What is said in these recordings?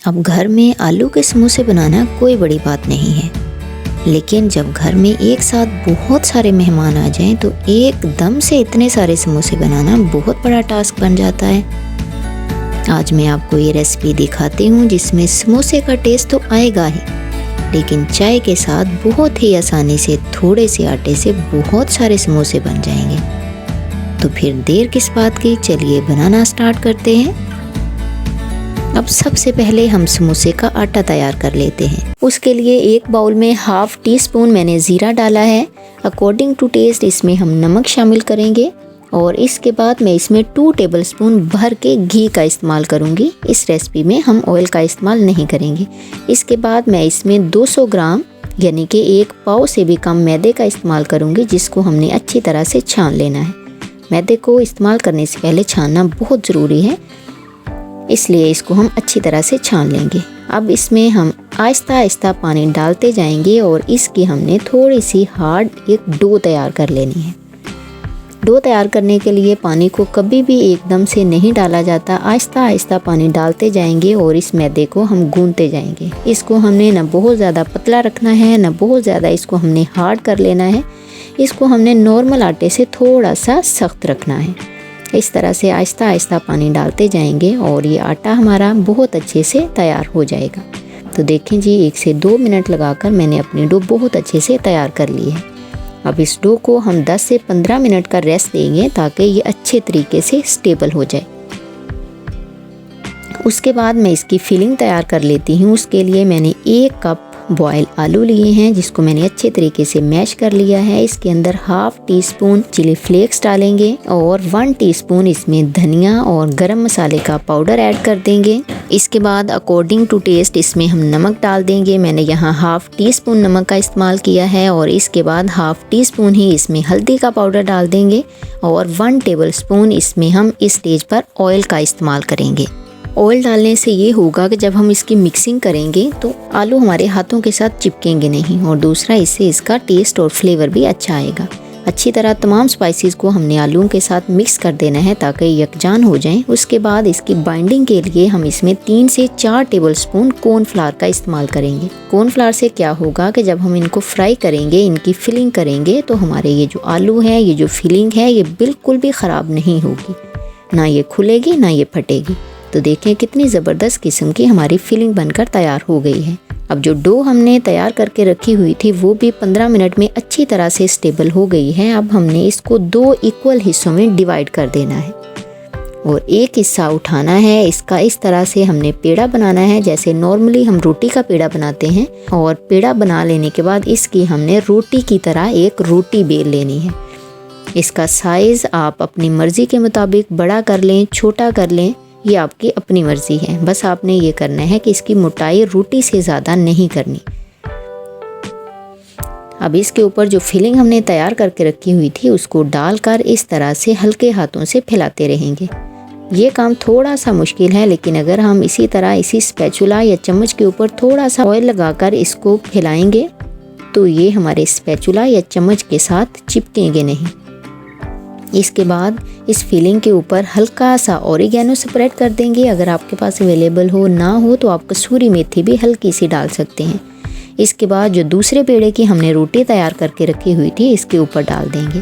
अब घर में आलू के समोसे बनाना कोई बड़ी बात नहीं है, लेकिन जब घर में एक साथ बहुत सारे मेहमान आ जाएं तो एकदम से इतने सारे समोसे बनाना बहुत बड़ा टास्क बन जाता है। आज मैं आपको ये रेसिपी दिखाती हूँ जिसमें समोसे का टेस्ट तो आएगा ही, लेकिन चाय के साथ बहुत ही आसानी से थोड़े से आटे से बहुत सारे समोसे बन जाएंगे। तो फिर देर किस बात की, चलिए बनाना स्टार्ट करते हैं। अब सबसे पहले हम समोसे का आटा तैयार कर लेते हैं। उसके लिए एक बाउल में हाफ टी स्पून मैंने ज़ीरा डाला है। अकॉर्डिंग टू टेस्ट इसमें हम नमक शामिल करेंगे और इसके बाद मैं इसमें 2 टेबलस्पून भर के घी का इस्तेमाल करूंगी। इस रेसिपी में हम ऑयल का इस्तेमाल नहीं करेंगे। इसके बाद मैं इसमें 200 ग्राम यानी कि 1 पाव से भी कम मैदे का इस्तेमाल करूंगी, जिसको हमने अच्छी तरह से छान लेना है। मैदे को इस्तेमाल करने से पहले छानना बहुत ज़रूरी है, इसलिए इसको हम अच्छी तरह से छान लेंगे। अब इसमें हम आहिस्ता आहिस्ता पानी डालते जाएंगे और इसकी हमने थोड़ी सी हार्ड एक डो तैयार कर लेनी है। डो तैयार करने के लिए पानी को कभी भी एकदम से नहीं डाला जाता, आहिस्ता आहिस्ता पानी डालते जाएंगे और इस मैदे को हम गूंथते जाएंगे। इसको हमने न बहुत ज़्यादा पतला रखना है, न बहुत ज़्यादा इसको हमने हार्ड कर लेना है। इसको हमने नॉर्मल आटे से थोड़ा सा सख्त रखना है। इस तरह से आहिस्ता आहिस्ता पानी डालते जाएंगे और ये आटा हमारा बहुत अच्छे से तैयार हो जाएगा। तो देखें जी, 1 से 2 मिनट लगाकर मैंने अपनी डो बहुत अच्छे से तैयार कर ली है। अब इस डो को हम 10 से 15 मिनट का रेस्ट देंगे ताकि ये अच्छे तरीके से स्टेबल हो जाए। उसके बाद मैं इसकी फिलिंग तैयार कर लेती हूँ। उसके लिए मैंने 1 कप बॉयल आलू लिए हैं, जिसको मैंने अच्छे तरीके से मैश कर लिया है। इसके अंदर half teaspoon chilli flakes डालेंगे और 1 टीस्पून इसमें धनिया और गरम मसाले का पाउडर ऐड कर देंगे। इसके बाद अकॉर्डिंग टू टेस्ट इसमें हम नमक डाल देंगे। मैंने यहाँ हाफ टी स्पून नमक का इस्तेमाल किया है और इसके बाद हाफ टी स्पून ही इसमें हल्दी का पाउडर डाल देंगे और 1 टेबल स्पून इसमें हम इस स्टेज पर ऑयल का इस्तेमाल करेंगे। ऑयल डालने से ये होगा कि जब हम इसकी मिक्सिंग करेंगे तो आलू हमारे हाथों के साथ चिपकेंगे नहीं, और दूसरा इससे इसका टेस्ट और फ्लेवर भी अच्छा आएगा। अच्छी तरह तमाम स्पाइसेस को हमने आलूओं के साथ मिक्स कर देना है ताकि यकजान हो जाएं। उसके बाद इसकी बाइंडिंग के लिए हम इसमें 3 से 4 टेबलस्पून कॉर्नफ्लावर का इस्तेमाल करेंगे। कॉर्नफ्लावर से क्या होगा कि जब हम इनको फ्राई करेंगे, इनकी फिलिंग करेंगे, तो हमारे ये जो आलू है, ये जो फिलिंग है, ये बिल्कुल भी ख़राब नहीं होगी, ना ये खुलेगी ना ये फटेगी। तो देखें कितनी ज़बरदस्त किस्म की हमारी फिलिंग बनकर तैयार हो गई है। अब जो डो हमने तैयार करके रखी हुई थी वो भी 15 मिनट में अच्छी तरह से स्टेबल हो गई है। अब हमने इसको 2 इक्वल हिस्सों में डिवाइड कर देना है और एक हिस्सा उठाना है। इसका इस तरह से हमने पेड़ा बनाना है, जैसे नॉर्मली हम रोटी का पेड़ा बनाते हैं। और पेड़ा बना लेने के बाद इसकी हमने रोटी की तरह एक रोटी बेल लेनी है। इसका साइज़ आप अपनी मर्ज़ी के मुताबिक बड़ा कर लें, छोटा कर लें, ये आपकी अपनी मर्ज़ी है। बस आपने ये करना है कि इसकी मोटाई रोटी से ज़्यादा नहीं करनी। अब इसके ऊपर जो फिलिंग हमने तैयार करके रखी हुई थी उसको डालकर इस तरह से हल्के हाथों से फैलाते रहेंगे। ये काम थोड़ा सा मुश्किल है, लेकिन अगर हम इसी तरह इसी स्पैचुला या चम्मच के ऊपर थोड़ा सा ऑयल लगाकर इसको फैलाएंगे तो ये हमारे स्पैचुला या चम्मच के साथ चिपकेंगे नहीं। इसके बाद इस फिलिंग के ऊपर हल्का सा ऑरिगेनो स्प्रेड कर देंगे। अगर आपके पास अवेलेबल हो, ना हो तो आप कसूरी मेथी भी हल्की सी डाल सकते हैं। इसके बाद जो दूसरे पेड़े की हमने रोटी तैयार करके रखी हुई थी इसके ऊपर डाल देंगे।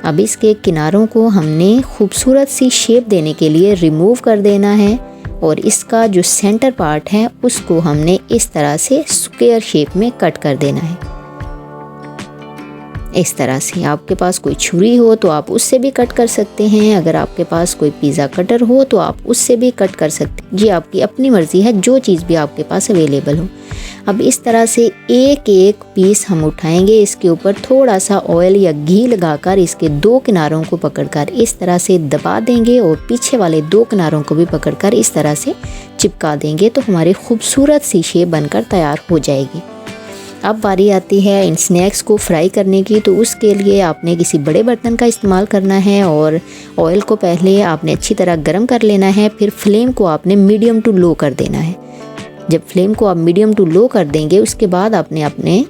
अब इसके किनारों को हमने खूबसूरत सी शेप देने के लिए रिमूव कर देना है और इसका जो सेंटर पार्ट है उसको हमने इस तरह से स्क्वायर शेप में कट कर देना है। इस तरह से आपके पास कोई छुरी हो तो आप उससे भी कट कर सकते हैं। अगर आपके पास कोई पिज़्ज़ा कटर हो तो आप उससे भी कट कर सकते हैं। जी, आपकी अपनी मर्ज़ी है, जो चीज़ भी आपके पास अवेलेबल हो। अब इस तरह से एक एक पीस हम उठाएंगे, इसके ऊपर थोड़ा सा ऑयल या घी लगाकर इसके 2 किनारों को पकड़कर इस तरह से दबा देंगे और पीछे वाले 2 किनारों को भी पकड़कर इस तरह से चिपका देंगे तो हमारी खूबसूरत सी शेप बनकर तैयार हो जाएगी। अब बारी आती है इन स्नैक्स को फ्राई करने की। तो उसके लिए आपने किसी बड़े बर्तन का इस्तेमाल करना है और ऑयल को पहले आपने अच्छी तरह गर्म कर लेना है। फिर फ्लेम को आपने मीडियम टू लो कर देना है। जब फ्लेम को आप मीडियम टू लो कर देंगे उसके बाद आपने अपने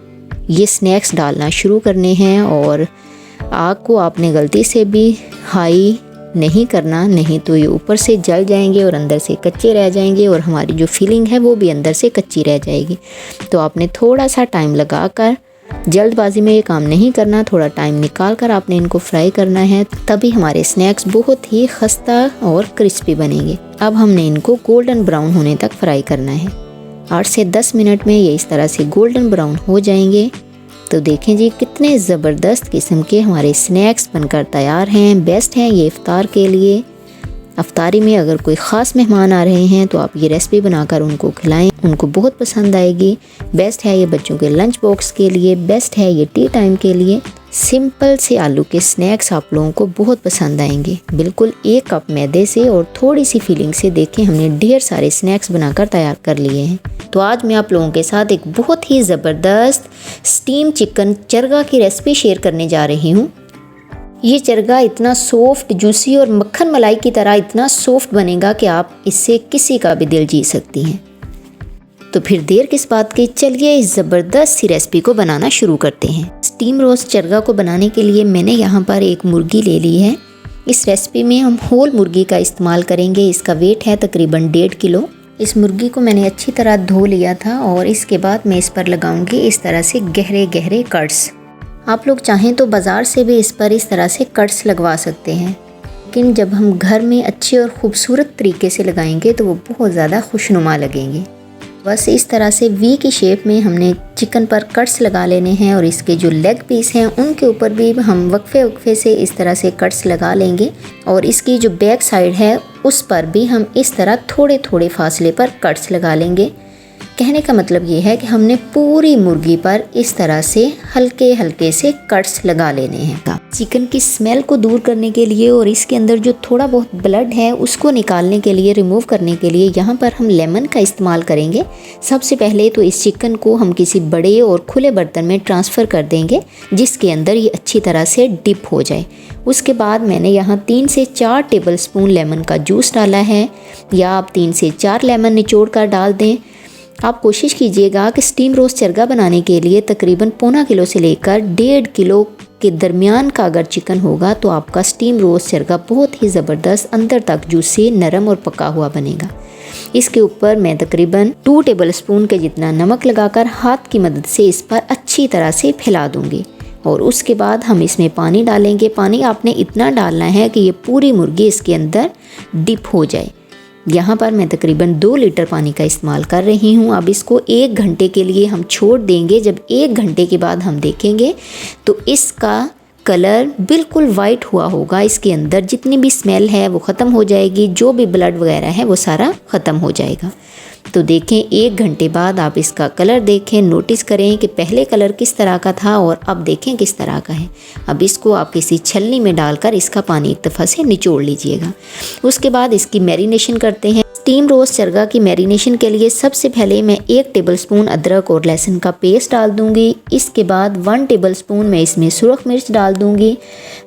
ये स्नैक्स डालना शुरू करने हैं और आग को आपने गलती से भी हाई नहीं करना, नहीं तो ये ऊपर से जल जाएंगे और अंदर से कच्चे रह जाएंगे और हमारी जो फीलिंग है वो भी अंदर से कच्ची रह जाएगी। तो आपने थोड़ा सा टाइम लगा कर, जल्दबाजी में ये काम नहीं करना, थोड़ा टाइम निकाल कर आपने इनको फ्राई करना है, तभी हमारे स्नैक्स बहुत ही खस्ता और क्रिस्पी बनेंगे। अब हमने इनको गोल्डन ब्राउन होने तक फ्राई करना है। 8 से 10 मिनट में ये इस तरह से गोल्डन ब्राउन हो जाएंगे। तो देखें जी कितने ज़बरदस्त किस्म के हमारे स्नैक्स बनकर तैयार हैं। बेस्ट हैं ये इफ्तार के लिए। अफ्तारी में अगर कोई ख़ास मेहमान आ रहे हैं तो आप ये रेसिपी बनाकर उनको खिलाएं, उनको बहुत पसंद आएगी। बेस्ट है ये बच्चों के लंच बॉक्स के लिए, बेस्ट है ये टी टाइम के लिए। सिंपल से आलू के स्नैक्स आप लोगों को बहुत पसंद आएंगे। बिल्कुल 1 कप मैदे से और थोड़ी सी फीलिंग से देखें हमने ढेर सारे स्नैक्स बनाकर तैयार कर लिए हैं। तो आज मैं आप लोगों के साथ एक बहुत ही ज़बरदस्त स्टीम चिकन चरगा की रेसिपी शेयर करने जा रही हूँ। ये चरगा इतना सॉफ्ट, जूसी और मक्खन मलाई की तरह इतना सॉफ्ट बनेगा कि आप इससे किसी का भी दिल जीत सकती हैं। तो फिर देर किस बात की, चलिए इस ज़बरदस्त सी रेसिपी को बनाना शुरू करते हैं। स्टीम रोस्ट चरगा को बनाने के लिए मैंने यहाँ पर एक मुर्गी ले ली है। इस रेसिपी में हम होल मुर्गी का इस्तेमाल करेंगे। इसका वेट है तकरीबन 1.5 किलो। इस मुर्गी को मैंने अच्छी तरह धो लिया था और इसके बाद मैं इस पर लगाऊंगी इस तरह से गहरे गहरे कट्स। आप लोग चाहें तो बाज़ार से भी इस पर इस तरह से कट्स लगवा सकते हैं, लेकिन जब हम घर में अच्छे और ख़ूबसूरत तरीके से लगाएंगे तो वो बहुत ज़्यादा खुशनुमा लगेंगे। बस इस तरह से वी की शेप में हमने चिकन पर कट्स लगा लेने हैं और इसके जो लेग पीस हैं उनके ऊपर भी हम वक्फे से इस तरह से कट्स लगा लेंगे और इसकी जो बैक साइड है उस पर भी हम इस तरह थोड़े थोड़े फासले पर कट्स लगा लेंगे। कहने का मतलब ये है कि हमने पूरी मुर्गी पर इस तरह से हल्के हल्के से कट्स लगा लेने हैं। चिकन की स्मेल को दूर करने के लिए और इसके अंदर जो थोड़ा बहुत ब्लड है उसको निकालने के लिए, रिमूव करने के लिए यहाँ पर हम लेमन का इस्तेमाल करेंगे। सबसे पहले तो इस चिकन को हम किसी बड़े और खुले बर्तन में ट्रांसफ़र कर देंगे जिसके अंदर ये अच्छी तरह से डिप हो जाए। उसके बाद मैंने यहाँ 3 से 4 टेबल स्पून लेमन का जूस डाला है, या आप 3 से 4 लेमन निचोड़ कर डाल दें। आप कोशिश कीजिएगा कि स्टीम रोस्ट चरगा बनाने के लिए तकरीबन 1.25 किलो से लेकर 1.5 किलो के दरमियान का अगर चिकन होगा तो आपका स्टीम रोस्ट चरगा बहुत ही ज़बरदस्त अंदर तक जूसी, नरम और पका हुआ बनेगा। इसके ऊपर मैं तकरीबन 2 टेबल स्पून के जितना नमक लगाकर हाथ की मदद से इस पर अच्छी तरह से फैला दूंगी और उसके बाद हम इसमें पानी डालेंगे। पानी आपने इतना डालना है कि ये पूरी मुर्गी इसके अंदर डिप हो जाए। यहाँ पर मैं तकरीबन 2 लीटर पानी का इस्तेमाल कर रही हूँ। अब इसको 1 घंटे के लिए हम छोड़ देंगे। जब 1 घंटे के बाद हम देखेंगे तो इसका कलर बिल्कुल वाइट हुआ होगा। इसके अंदर जितनी भी स्मेल है वो ख़त्म हो जाएगी, जो भी ब्लड वगैरह है वो सारा ख़त्म हो जाएगा। तो देखें 1 घंटे बाद आप इसका कलर देखें, नोटिस करें कि पहले कलर किस तरह का था और अब देखें किस तरह का है। अब इसको आप किसी छलनी में डालकर इसका पानी एक दफ़ा से निचोड़ लीजिएगा। उसके बाद इसकी मैरिनेशन करते हैं। स्टीम रोस्ट चरगा की मैरिनेशन के लिए सबसे पहले मैं 1 टेबलस्पून अदरक और लहसुन का पेस्ट डाल दूंगी। इसके बाद 1 टेबलस्पून मैं इसमें सुरख मिर्च डाल दूंगी,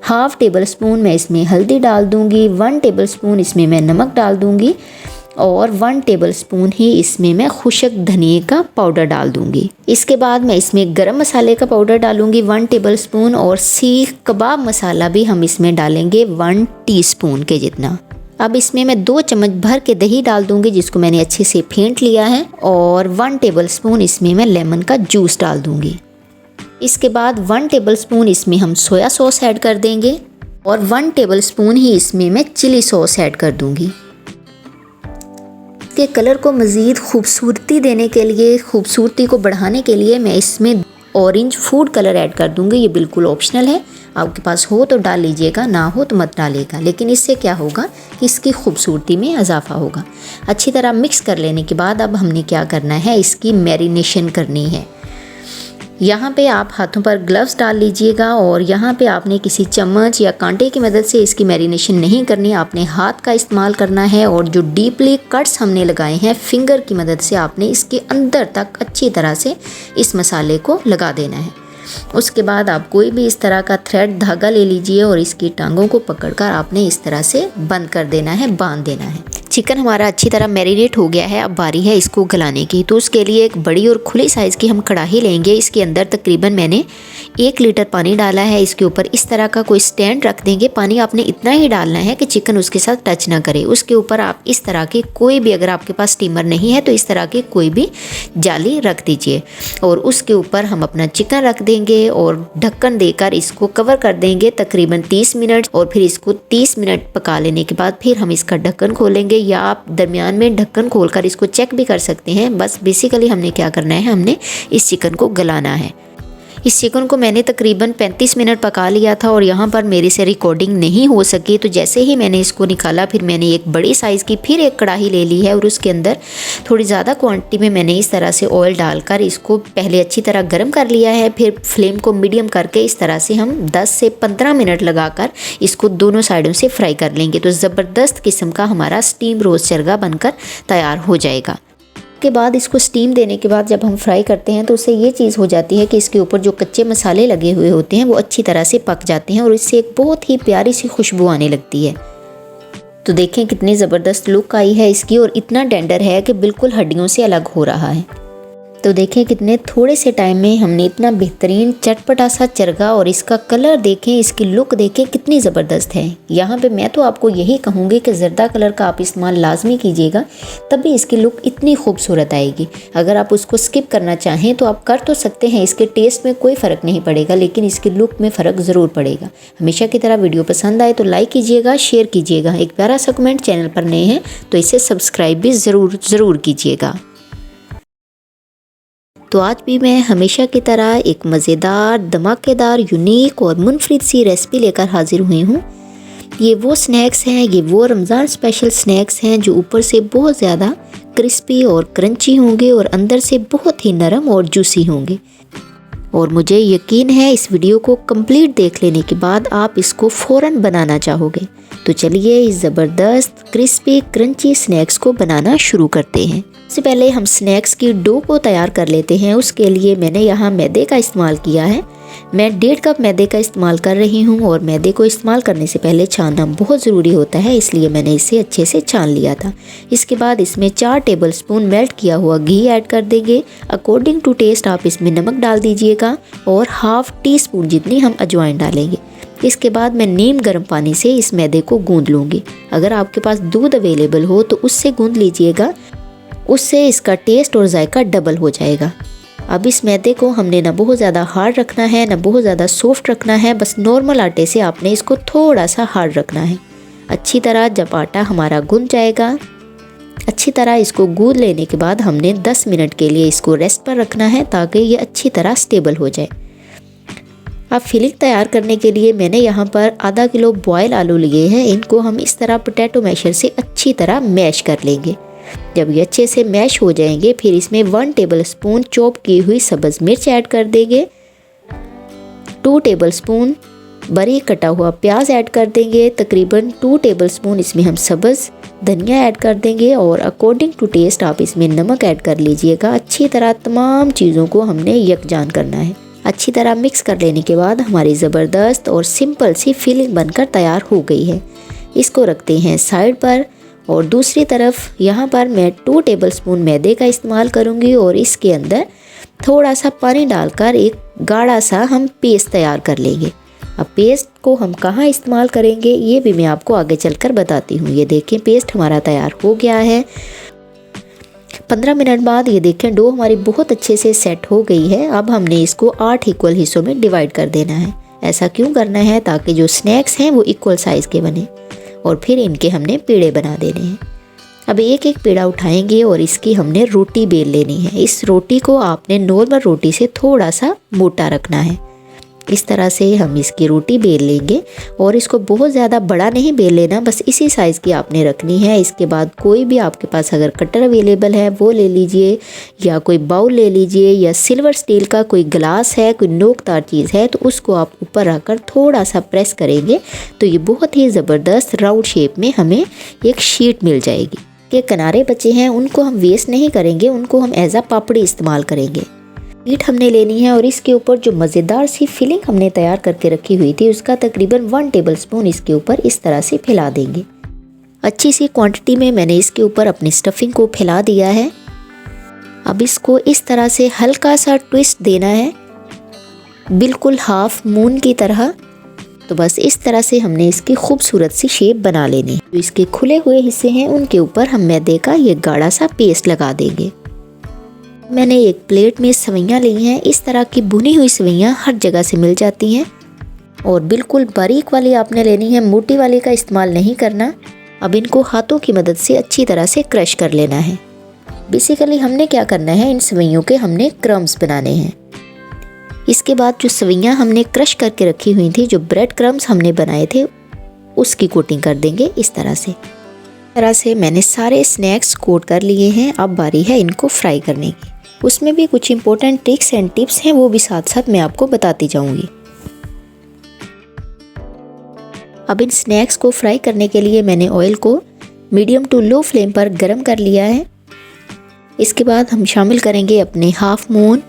1/2 टेबलस्पून मैं इसमें हल्दी डाल दूंगी, 1 टेबलस्पून इसमें मैं नमक डाल दूंगी और 1 टेबलस्पून ही इसमें मैं खुशक धनिए का पाउडर डाल दूंगी। इसके बाद मैं इसमें गरम मसाले का पाउडर डालूंगी 1 टेबलस्पून और सीख कबाब मसाला भी हम इसमें डालेंगे 1 टीस्पून के जितना। अब इसमें मैं 2 चम्मच भर के दही डाल दूंगी जिसको मैंने अच्छे से फेंट लिया है और 1 टेबलस्पून इसमें मैं लेमन का जूस डाल दूंगी। इसके बाद 1 टेबलस्पून इसमें हम सोया सॉस ऐड कर देंगे और 1 टेबलस्पून ही इसमें मैं चिली सॉस ऐड कर दूंगी। के कलर को मज़ीद खूबसूरती देने के लिए, खूबसूरती को बढ़ाने के लिए मैं इसमें ऑरेंज फूड कलर ऐड कर दूंगी। ये बिल्कुल ऑप्शनल है, आपके पास हो तो डाल लीजिएगा, ना हो तो मत डालिएगा, लेकिन इससे क्या होगा कि इसकी खूबसूरती में इजाफा होगा। अच्छी तरह मिक्स कर लेने के बाद अब हमने क्या करना है, इसकी मैरिनेशन करनी है। यहाँ पे आप हाथों पर ग्लव्स डाल लीजिएगा और यहाँ पे आपने किसी चम्मच या कांटे की मदद से इसकी मैरिनेशन नहीं करनी, आपने हाथ का इस्तेमाल करना है और जो डीपली कट्स हमने लगाए हैं फिंगर की मदद से आपने इसके अंदर तक अच्छी तरह से इस मसाले को लगा देना है। उसके बाद आप कोई भी इस तरह का थ्रेड धागा ले लीजिए और इसकी टांगों को पकड़कर आपने इस तरह से बंद कर देना है, बांध देना है। चिकन हमारा अच्छी तरह मैरिनेट हो गया है। अब बारी है इसको गलाने की। तो उसके लिए एक बड़ी और खुली साइज़ की हम कढ़ाई लेंगे। इसके अंदर तकरीबन मैंने 1 लीटर पानी डाला है। इसके ऊपर इस तरह का कोई स्टैंड रख देंगे। पानी आपने इतना ही डालना है कि चिकन उसके साथ टच ना करे। उसके ऊपर आप इस तरह की कोई भी, अगर आपके पास स्टीमर नहीं है तो इस तरह की कोई भी जाली रख दीजिए और उसके ऊपर हम अपना चिकन रख देंगे और ढक्कन देकर इसको कवर कर देंगे तकरीबन 30 मिनट। और फिर इसको 30 मिनट पका लेने के बाद फिर हम इसका ढक्कन खोलेंगे, या आप दरमियान में ढक्कन खोलकर इसको चेक भी कर सकते हैं। बस बेसिकली हमने क्या करना है, हमने इस चिकन को गलाना है। इस चिकन को मैंने तकरीबन 35 मिनट पका लिया था और यहाँ पर मेरे से रिकॉर्डिंग नहीं हो सकी। तो जैसे ही मैंने इसको निकाला फिर मैंने एक बड़ी साइज़ की फिर एक कढ़ाई ले ली है और उसके अंदर थोड़ी ज़्यादा क्वांटिटी में मैंने इस तरह से ऑयल डालकर इसको पहले अच्छी तरह गर्म कर लिया है। फिर फ्लेम को मीडियम करके इस तरह से हम 10 से 15 मिनट लगाकर इसको दोनों साइडों से फ्राई कर लेंगे। तो ज़बरदस्त किस्म का हमारा स्टीम रोस्ट चरगा बनकर तैयार हो जाएगा। के बाद इसको स्टीम देने के बाद जब हम फ्राई करते हैं तो उससे ये चीज़ हो जाती है कि इसके ऊपर जो कच्चे मसाले लगे हुए होते हैं वो अच्छी तरह से पक जाते हैं और इससे एक बहुत ही प्यारी सी खुशबू आने लगती है। तो देखें कितनी ज़बरदस्त लुक आई है इसकी और इतना टेंडर है कि बिल्कुल हड्डियों से अलग हो रहा है। तो देखें कितने थोड़े से टाइम में हमने इतना बेहतरीन चटपटा सा चरगा, और इसका कलर देखें, इसकी लुक देखें कितनी ज़बरदस्त है। यहाँ पे मैं तो आपको यही कहूँगी कि ज़र्दा कलर का आप इस्तेमाल लाजमी कीजिएगा, तभी इसकी लुक इतनी खूबसूरत आएगी। अगर आप उसको स्किप करना चाहें तो आप कर तो सकते हैं, इसके टेस्ट में कोई फ़र्क नहीं पड़ेगा, लेकिन इसकी लुक में फ़र्क ज़रूर पड़ेगा। हमेशा की तरह वीडियो पसंद आए तो लाइक कीजिएगा, शेयर कीजिएगा, एक प्यारा सा कमेंट, चैनल पर नए हैं तो इसे सब्सक्राइब भी ज़रूर कीजिएगा। तो आज भी मैं हमेशा की तरह एक मज़ेदार, धमाकेदार, यूनिक और मुनफरिद सी रेसिपी लेकर हाजिर हुई हूँ। ये वो स्नैक्स हैं, ये वो रमज़ान स्पेशल स्नैक्स हैं जो ऊपर से बहुत ज़्यादा क्रिस्पी और क्रंची होंगे और अंदर से बहुत ही नरम और जूसी होंगे। और मुझे यकीन है इस वीडियो को कंप्लीट देख लेने के बाद आप इसको फ़ौरन बनाना चाहोगे। तो चलिए इस ज़बरदस्त क्रिस्पी क्रंची स्नैक्स को बनाना शुरू करते हैं। सबसे पहले हम स्नैक्स की डो को तैयार कर लेते हैं। उसके लिए मैंने यहाँ मैदे का इस्तेमाल किया है। मैं 1.5 कप मैदे का इस्तेमाल कर रही हूँ और मैदे को इस्तेमाल करने से पहले छानना बहुत ज़रूरी होता है, इसलिए मैंने इसे अच्छे से छान लिया था। इसके बाद इसमें 4 टेबलस्पून मेल्ट किया हुआ घी ऐड कर देंगे। अकॉर्डिंग टू टेस्ट आप इसमें नमक डाल दीजिएगा और ½ टीस्पून जितनी हम अजवाइन डालेंगे। इसके बाद मैं नीम गर्म पानी से इस मैदे को गूंद लूँगी। अगर आपके पास दूध अवेलेबल हो तो उससे गूंद लीजिएगा, उससे इसका टेस्ट और जायका डबल हो जाएगा। अब इस मैदे को हमने ना बहुत ज़्यादा हार्ड रखना है ना बहुत ज़्यादा सॉफ्ट रखना है, बस नॉर्मल आटे से आपने इसको थोड़ा सा हार्ड रखना है। अच्छी तरह जब आटा हमारा गूंद जाएगा, अच्छी तरह इसको गूंद लेने के बाद हमने 10 मिनट के लिए इसको रेस्ट पर रखना है ताकि ये अच्छी तरह स्टेबल हो जाए। अब फिलिंग तैयार करने के लिए मैंने यहाँ पर आधा किलो बॉयल आलू लिए हैं। इनको हम इस तरह पोटैटो मैशर से अच्छी तरह मैश कर लेंगे। जब ये अच्छे से मैश हो जाएंगे फिर इसमें 1 टेबलस्पून चॉप की हुई सब्ज़ मिर्च ऐड कर देंगे। 2 टेबलस्पून बारीक कटा हुआ प्याज ऐड कर देंगे। तकरीबन 2 टेबलस्पून इसमें हम सब्ज़ धनिया ऐड कर देंगे और अकॉर्डिंग टू टेस्ट आप इसमें नमक ऐड कर लीजिएगा। अच्छी तरह तमाम चीज़ों को हमने यकजान करना है। अच्छी तरह मिक्स कर लेने के बाद हमारी ज़बरदस्त और सिंपल सी फिलिंग बनकर तैयार हो गई है। इसको रखते हैं साइड पर और दूसरी तरफ यहाँ पर मैं 2 टेबलस्पून मैदे का इस्तेमाल करूँगी और इसके अंदर थोड़ा सा पानी डालकर एक गाढ़ा सा हम पेस्ट तैयार कर लेंगे। अब पेस्ट को हम कहाँ इस्तेमाल करेंगे ये भी मैं आपको आगे चलकर बताती हूँ। ये देखें पेस्ट हमारा तैयार हो गया है। 15 मिनट बाद ये देखें डो हमारी बहुत अच्छे से सेट हो गई है। अब हमने इसको 8 इक्वल हिस्सों में डिवाइड कर देना है। ऐसा क्यों करना है? ताकि जो स्नैक्स हैं वो इक्वल साइज़ के बने और फिर इनके हमने पेड़े बना देने हैं। अब एक एक पेड़ा उठाएंगे और इसकी हमने रोटी बेल लेनी है। इस रोटी को आपने नॉर्मल रोटी से थोड़ा सा मोटा रखना है। इस तरह से हम इसकी रोटी बेल लेंगे और इसको बहुत ज़्यादा बड़ा नहीं बेल लेना, बस इसी साइज़ की आपने रखनी है। इसके बाद कोई भी आपके पास अगर कटर अवेलेबल है वो ले लीजिए या कोई बाउल ले लीजिए या सिल्वर स्टील का कोई गिलास है, कोई नोकदार चीज़ है तो उसको आप ऊपर रखकर थोड़ा सा प्रेस करेंगे तो ये बहुत ही ज़बरदस्त राउंड शेप में हमें एक शीट मिल जाएगी। के किनारे बचे हैं उनको हम वेस्ट नहीं करेंगे, उनको हम एज अ पापड़ी इस्तेमाल करेंगे। शीट हमने लेनी है और इसके ऊपर जो मज़ेदार सी फिलिंग हमने तैयार करके रखी हुई थी उसका तकरीबन 1 टेबलस्पून इसके ऊपर इस तरह से फैला देंगे। अच्छी सी क्वांटिटी में मैंने इसके ऊपर अपनी स्टफिंग को फैला दिया है। अब इसको इस तरह से हल्का सा ट्विस्ट देना है, बिल्कुल हाफ मून की तरह। तो बस इस तरह से हमने इसकी खूबसूरत सी शेप बना लेनी। तो इसके खुले हुए हिस्से हैं उनके ऊपर हम मैदे का ये गाढ़ा सा पेस्ट लगा देंगे। मैंने एक प्लेट में सवैयाँ ली हैं। इस तरह की भुनी हुई सवैयाँ हर जगह से मिल जाती हैं और बिल्कुल बारीक वाली आपने लेनी है, मोटी वाली का इस्तेमाल नहीं करना। अब इनको हाथों की मदद से अच्छी तरह से क्रश कर लेना है। बेसिकली हमने क्या करना है, इन सवैयों के हमने क्रम्स बनाने हैं। इसके बाद जो सवैयाँ हमने क्रश करके रखी हुई थी, जो ब्रेड क्रम्स हमने बनाए थे, उसकी कोटिंग कर देंगे इस तरह से मैंने सारे स्नैक्स कोट कर लिए हैं। अब बारी है इनको फ्राई करने की। उसमें भी कुछ इंपॉर्टेंट ट्रिक्स एंड टिप्स हैं, वो भी साथ साथ मैं आपको बताती जाऊंगी। अब इन स्नैक्स को फ्राई करने के लिए मैंने ऑयल को मीडियम टू लो फ्लेम पर गर्म कर लिया है। इसके बाद हम शामिल करेंगे अपने हाफ मून।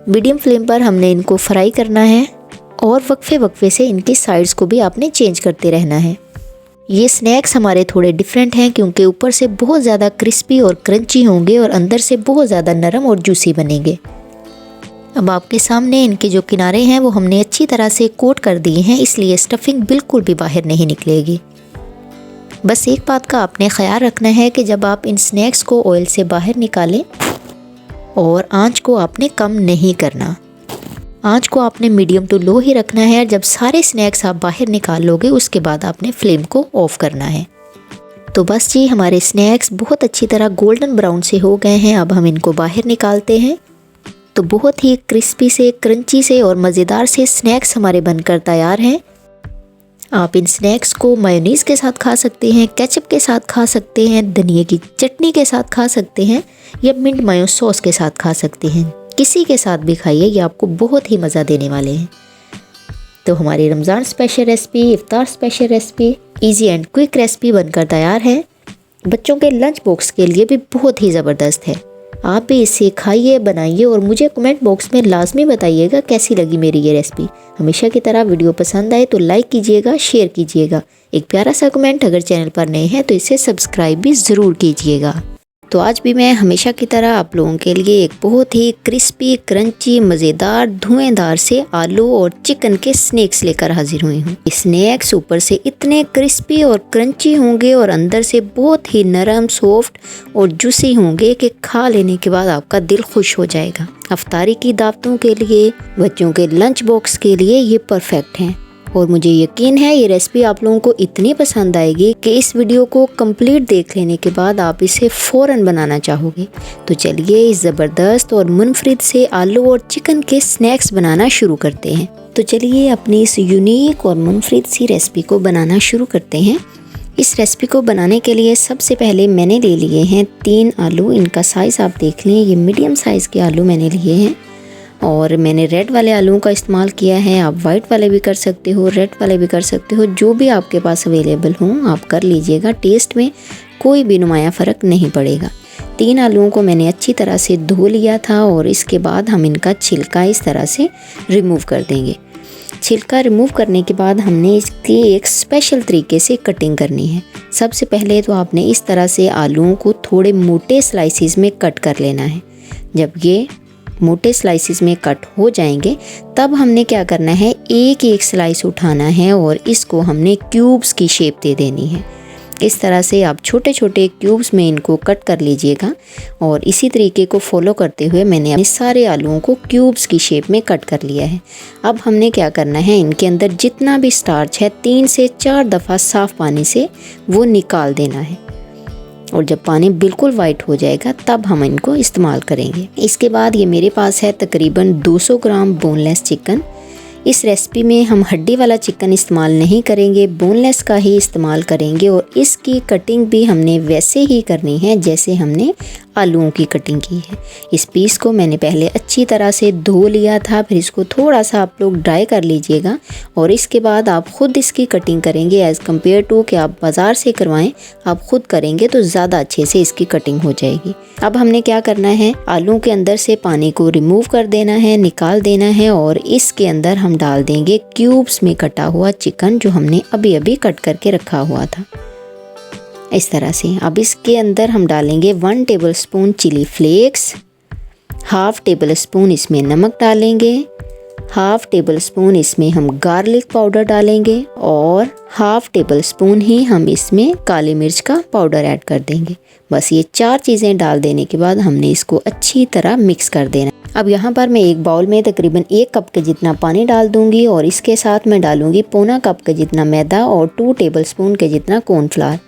मीडियम फ्लेम पर हमने इनको फ्राई करना है और वक्फे से इनकी साइड्स को भी आपने चेंज करते रहना है। ये स्नैक्स हमारे थोड़े डिफरेंट हैं क्योंकि ऊपर से बहुत ज़्यादा क्रिस्पी और क्रंची होंगे और अंदर से बहुत ज़्यादा नरम और जूसी बनेंगे। अब आपके सामने इनके जो किनारे हैं वो हमने अच्छी तरह से कोट कर दिए हैं, इसलिए स्टफिंग बिल्कुल भी बाहर नहीं निकलेगी। बस एक बात का आपने ख्याल रखना है कि जब आप इन स्नैक्स को ऑयल से बाहर निकालें और आंच को आपने कम नहीं करना, आंच को आपने मीडियम टू लो ही रखना है। जब सारे स्नैक्स आप बाहर निकाल लोगे उसके बाद आपने फ्लेम को ऑफ करना है। तो बस जी हमारे स्नैक्स बहुत अच्छी तरह गोल्डन ब्राउन से हो गए हैं। अब हम इनको बाहर निकालते हैं। तो बहुत ही क्रिस्पी से, क्रंची से और मज़ेदार से स्नैक्स हमारे बनकर तैयार हैं। आप इन स्नैक्स को मेयोनीज़ के साथ खा सकते हैं, केचप के साथ खा सकते हैं, धनिया की चटनी के साथ खा सकते हैं या मिंट मायो सॉस के साथ खा सकते हैं। किसी के साथ भी खाइए, ये आपको बहुत ही मज़ा देने वाले हैं। तो हमारी Ramzan special recipe, iftar special recipe, easy and quick recipe बनकर तैयार है। बच्चों के लंच बॉक्स के लिए भी बहुत ही ज़बरदस्त है। आप भी इसे खाइए, बनाइए और मुझे कमेंट बॉक्स में लाजमी बताइएगा कैसी लगी मेरी ये रेसिपी। हमेशा की तरह वीडियो पसंद आए तो लाइक कीजिएगा, शेयर कीजिएगा। एक प्यारा सा कमेंट, अगर चैनल पर नए हैं तो इसे सब्सक्राइब भी ज़रूर कीजिएगा। तो आज भी मैं हमेशा की तरह आप लोगों के लिए एक बहुत ही क्रिस्पी, क्रंची, मज़ेदार, धुएंधार से आलू और चिकन के स्नैक्स लेकर हाजिर हुई हूँ। स्नैक्स ऊपर से इतने क्रिस्पी और क्रंची होंगे और अंदर से बहुत ही नरम, सॉफ्ट और जूसी होंगे कि खा लेने के बाद आपका दिल खुश हो जाएगा। अफ्तारी की दावतों के लिए, बच्चों के लंच बॉक्स के लिए ये परफेक्ट हैं। और मुझे यकीन है ये रेसिपी आप लोगों को इतनी पसंद आएगी कि इस वीडियो को कंप्लीट देख लेने के बाद आप इसे फ़ौरन बनाना चाहोगे। तो चलिए इस ज़बरदस्त और मुनफरिद से आलू और चिकन के स्नैक्स बनाना शुरू करते हैं। तो चलिए अपनी इस यूनिक और मुनफरिद सी रेसिपी को बनाना शुरू करते हैं। इस रेसिपी को बनाने के लिए सबसे पहले मैंने ले लिए हैं 3 आलू। इनका साइज़ आप देख लें, ये मीडियम साइज़ के आलू मैंने लिए हैं और मैंने रेड वाले आलूओं का इस्तेमाल किया है। आप वाइट वाले भी कर सकते हो, रेड वाले भी कर सकते हो, जो भी आपके पास अवेलेबल हों आप कर लीजिएगा। टेस्ट में कोई भी नुमाया फ़र्क नहीं पड़ेगा। 3 आलूओं को मैंने अच्छी तरह से धो लिया था और इसके बाद हम इनका छिलका इस तरह से रिमूव कर देंगे। छिलका रिमूव करने के बाद हमने इसकी एक स्पेशल तरीके से कटिंग करनी है। सबसे पहले तो आपने इस तरह से आलूओं को थोड़े मोटे स्लाइसिस में कट कर लेना है। जब ये मोटे स्लाइसिस में कट हो जाएंगे तब हमने क्या करना है, एक एक स्लाइस उठाना है और इसको हमने क्यूब्स की शेप दे देनी है। इस तरह से आप छोटे छोटे क्यूब्स में इनको कट कर लीजिएगा और इसी तरीके को फॉलो करते हुए मैंने अपने सारे आलूओं को क्यूब्स की शेप में कट कर लिया है। अब हमने क्या करना है, इनके अंदर जितना भी स्टार्च है 3 से 4 दफ़ा साफ़ पानी से वो निकाल देना है और जब पानी बिल्कुल वाइट हो जाएगा तब हम इनको इस्तेमाल करेंगे। इसके बाद ये मेरे पास है तकरीबन 200 ग्राम बोनलेस चिकन। इस रेसिपी में हम हड्डी वाला चिकन इस्तेमाल नहीं करेंगे, बोनलेस का ही इस्तेमाल करेंगे और इसकी कटिंग भी हमने वैसे ही करनी है जैसे हमने आलूओं की कटिंग की है। इस पीस को मैंने पहले अच्छी तरह से धो लिया था, फिर इसको थोड़ा सा आप लोग ड्राई कर लीजिएगा और इसके बाद आप ख़ुद इसकी कटिंग करेंगे एज़ कम्पेयर टू कि आप बाज़ार से करवाएं। आप ख़ुद करेंगे तो ज़्यादा अच्छे से इसकी कटिंग हो जाएगी। अब हमने क्या करना है, आलू के अंदर से पानी को रिमूव कर देना है, निकाल देना है और इसके अंदर हम डाल देंगे क्यूब्स में कटा हुआ चिकन जो हमने अभी अभी कट करके रखा हुआ था। इस तरह से। अब इसके अंदर हम डालेंगे 1 tablespoon chilli flakes, half tablespoon इसमें नमक डालेंगे, हाफ़ टेबल स्पून इसमें हम गार्लिक पाउडर डालेंगे और हाफ़ टेबल स्पून ही हम इसमें काली मिर्च का पाउडर ऐड कर देंगे। बस ये 4 चीज़ें डाल देने के बाद हमने इसको अच्छी तरह मिक्स कर देना। अब यहाँ पर मैं एक बाउल में तकरीबन 1 कप के जितना पानी डाल दूँगी और इसके साथ मैं डालूँगी पौना कप के जितना मैदा और 2 टेबल स्पून के जितना कॉर्नफ्लावर।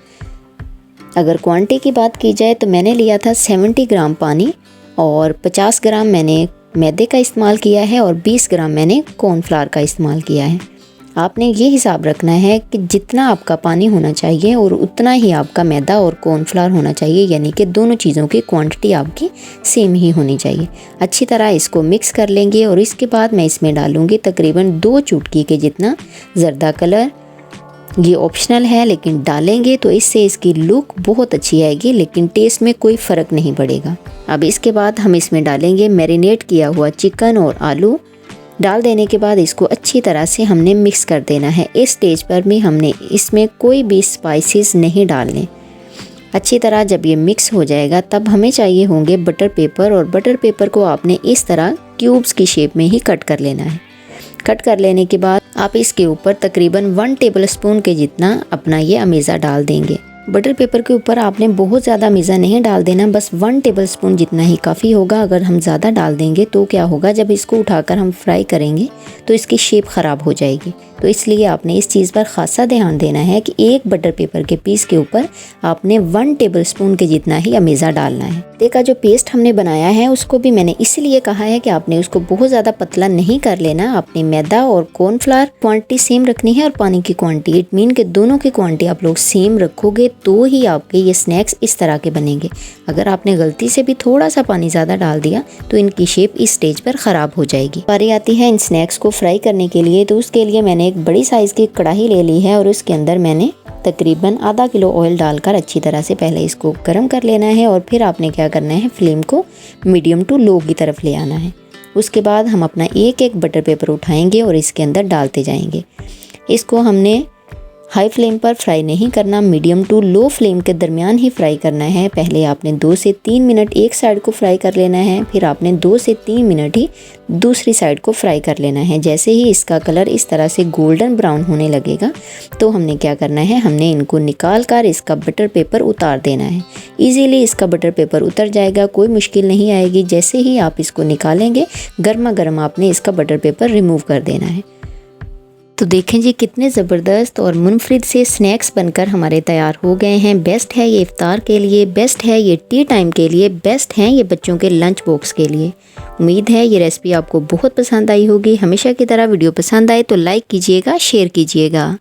अगर क्वांटिटी की बात की जाए तो मैंने लिया था 70 ग्राम पानी और 50 ग्राम मैंने मैदे का इस्तेमाल किया है और 20 ग्राम मैंने कॉर्नफ्लावर का इस्तेमाल किया है। आपने ये हिसाब रखना है कि जितना आपका पानी होना चाहिए और उतना ही आपका मैदा और कॉर्नफ्लावर होना चाहिए, यानी कि दोनों चीज़ों की क्वांटिटी आपकी सेम ही होनी चाहिए। अच्छी तरह इसको मिक्स कर लेंगे और इसके बाद मैं इसमें डालूँगी तकरीबन 2 चुटकी के जितना ज़र्दा कलर। ये ऑप्शनल है लेकिन डालेंगे तो इससे इसकी लुक बहुत अच्छी आएगी, लेकिन टेस्ट में कोई फ़र्क नहीं पड़ेगा। अब इसके बाद हम इसमें डालेंगे मैरिनेट किया हुआ चिकन और आलू। डाल देने के बाद इसको अच्छी तरह से हमने मिक्स कर देना है। इस स्टेज पर भी हमने इसमें कोई भी स्पाइसेस नहीं डालने। अच्छी तरह जब ये मिक्स हो जाएगा तब हमें चाहिए होंगे बटर पेपर, और बटर पेपर को आपने इस तरह क्यूब्स की शेप में ही कट कर लेना है। कट कर लेने के बाद आप इसके ऊपर तकरीबन 1 टेबलस्पून के जितना अपना ये अमेज़ा डाल देंगे। बटर पेपर के ऊपर आपने बहुत ज़्यादा अमेज़ा नहीं डाल देना, बस 1 टेबलस्पून जितना ही काफ़ी होगा। अगर हम ज़्यादा डाल देंगे तो क्या होगा, जब इसको उठाकर हम फ्राई करेंगे तो इसकी शेप ख़राब हो जाएगी। तो इसलिए आपने इस चीज़ पर ख़ासा ध्यान देना है कि एक बटर पेपर के पीस के ऊपर आपने 1 टेबलस्पून के जितना ही अमेज़ा डालना है। मैदे का जो पेस्ट हमने बनाया है उसको भी मैंने इसलिए कहा है कि आपने उसको बहुत ज़्यादा पतला नहीं कर लेना। आपने मैदा और कॉर्नफ्लावर क्वांटिटी सेम रखनी है और पानी की क्वांटिटी, इट मीन के दोनों की क्वांटिटी आप लोग सेम रखोगे तो ही आपके ये स्नैक्स इस तरह के बनेंगे। अगर आपने गलती से भी थोड़ा सा पानी ज़्यादा डाल दिया तो इनकी शेप इस स्टेज पर ख़राब हो जाएगी। बारी आती है इन स्नैक्स को फ्राई करने के लिए, तो उसके लिए मैंने एक बड़ी साइज़ की कढ़ाई ले ली है और उसके अंदर मैंने तकरीबन आधा किलो ऑयल डालकर अच्छी तरह से पहले इसको गर्म कर लेना है और फिर आपने क्या करना है, फ्लेम को मीडियम टू लो की तरफ ले आना है। उसके बाद हम अपना एक एक बटर पेपर उठाएंगे और इसके अंदर डालते जाएंगे। इसको हमने हाई फ्लेम पर फ्राई नहीं करना, मीडियम टू लो फ्लेम के दरमियान ही फ्राई करना है। पहले आपने 2 से 3 मिनट एक साइड को फ्राई कर लेना है, फिर आपने 2 से 3 मिनट ही दूसरी साइड को फ्राई कर लेना है। जैसे ही इसका कलर इस तरह से गोल्डन ब्राउन होने लगेगा तो हमने क्या करना है, हमने इनको निकाल कर इसका बटर पेपर उतार देना है। ईज़िली इसका बटर पेपर उतर जाएगा, कोई मुश्किल नहीं आएगी। जैसे ही आप इसको निकालेंगे गर्मा गर्म आपने इसका बटर पेपर रिमूव कर देना है। तो देखें जी कितने ज़बरदस्त और मुनफरिद से स्नैक्स बनकर हमारे तैयार हो गए हैं। बेस्ट है ये इफ्तार के लिए, बेस्ट है ये टी टाइम के लिए, बेस्ट हैं ये बच्चों के लंच बॉक्स के लिए। उम्मीद है ये रेसिपी आपको बहुत पसंद आई होगी। हमेशा की तरह वीडियो पसंद आए तो लाइक कीजिएगा, शेयर कीजिएगा।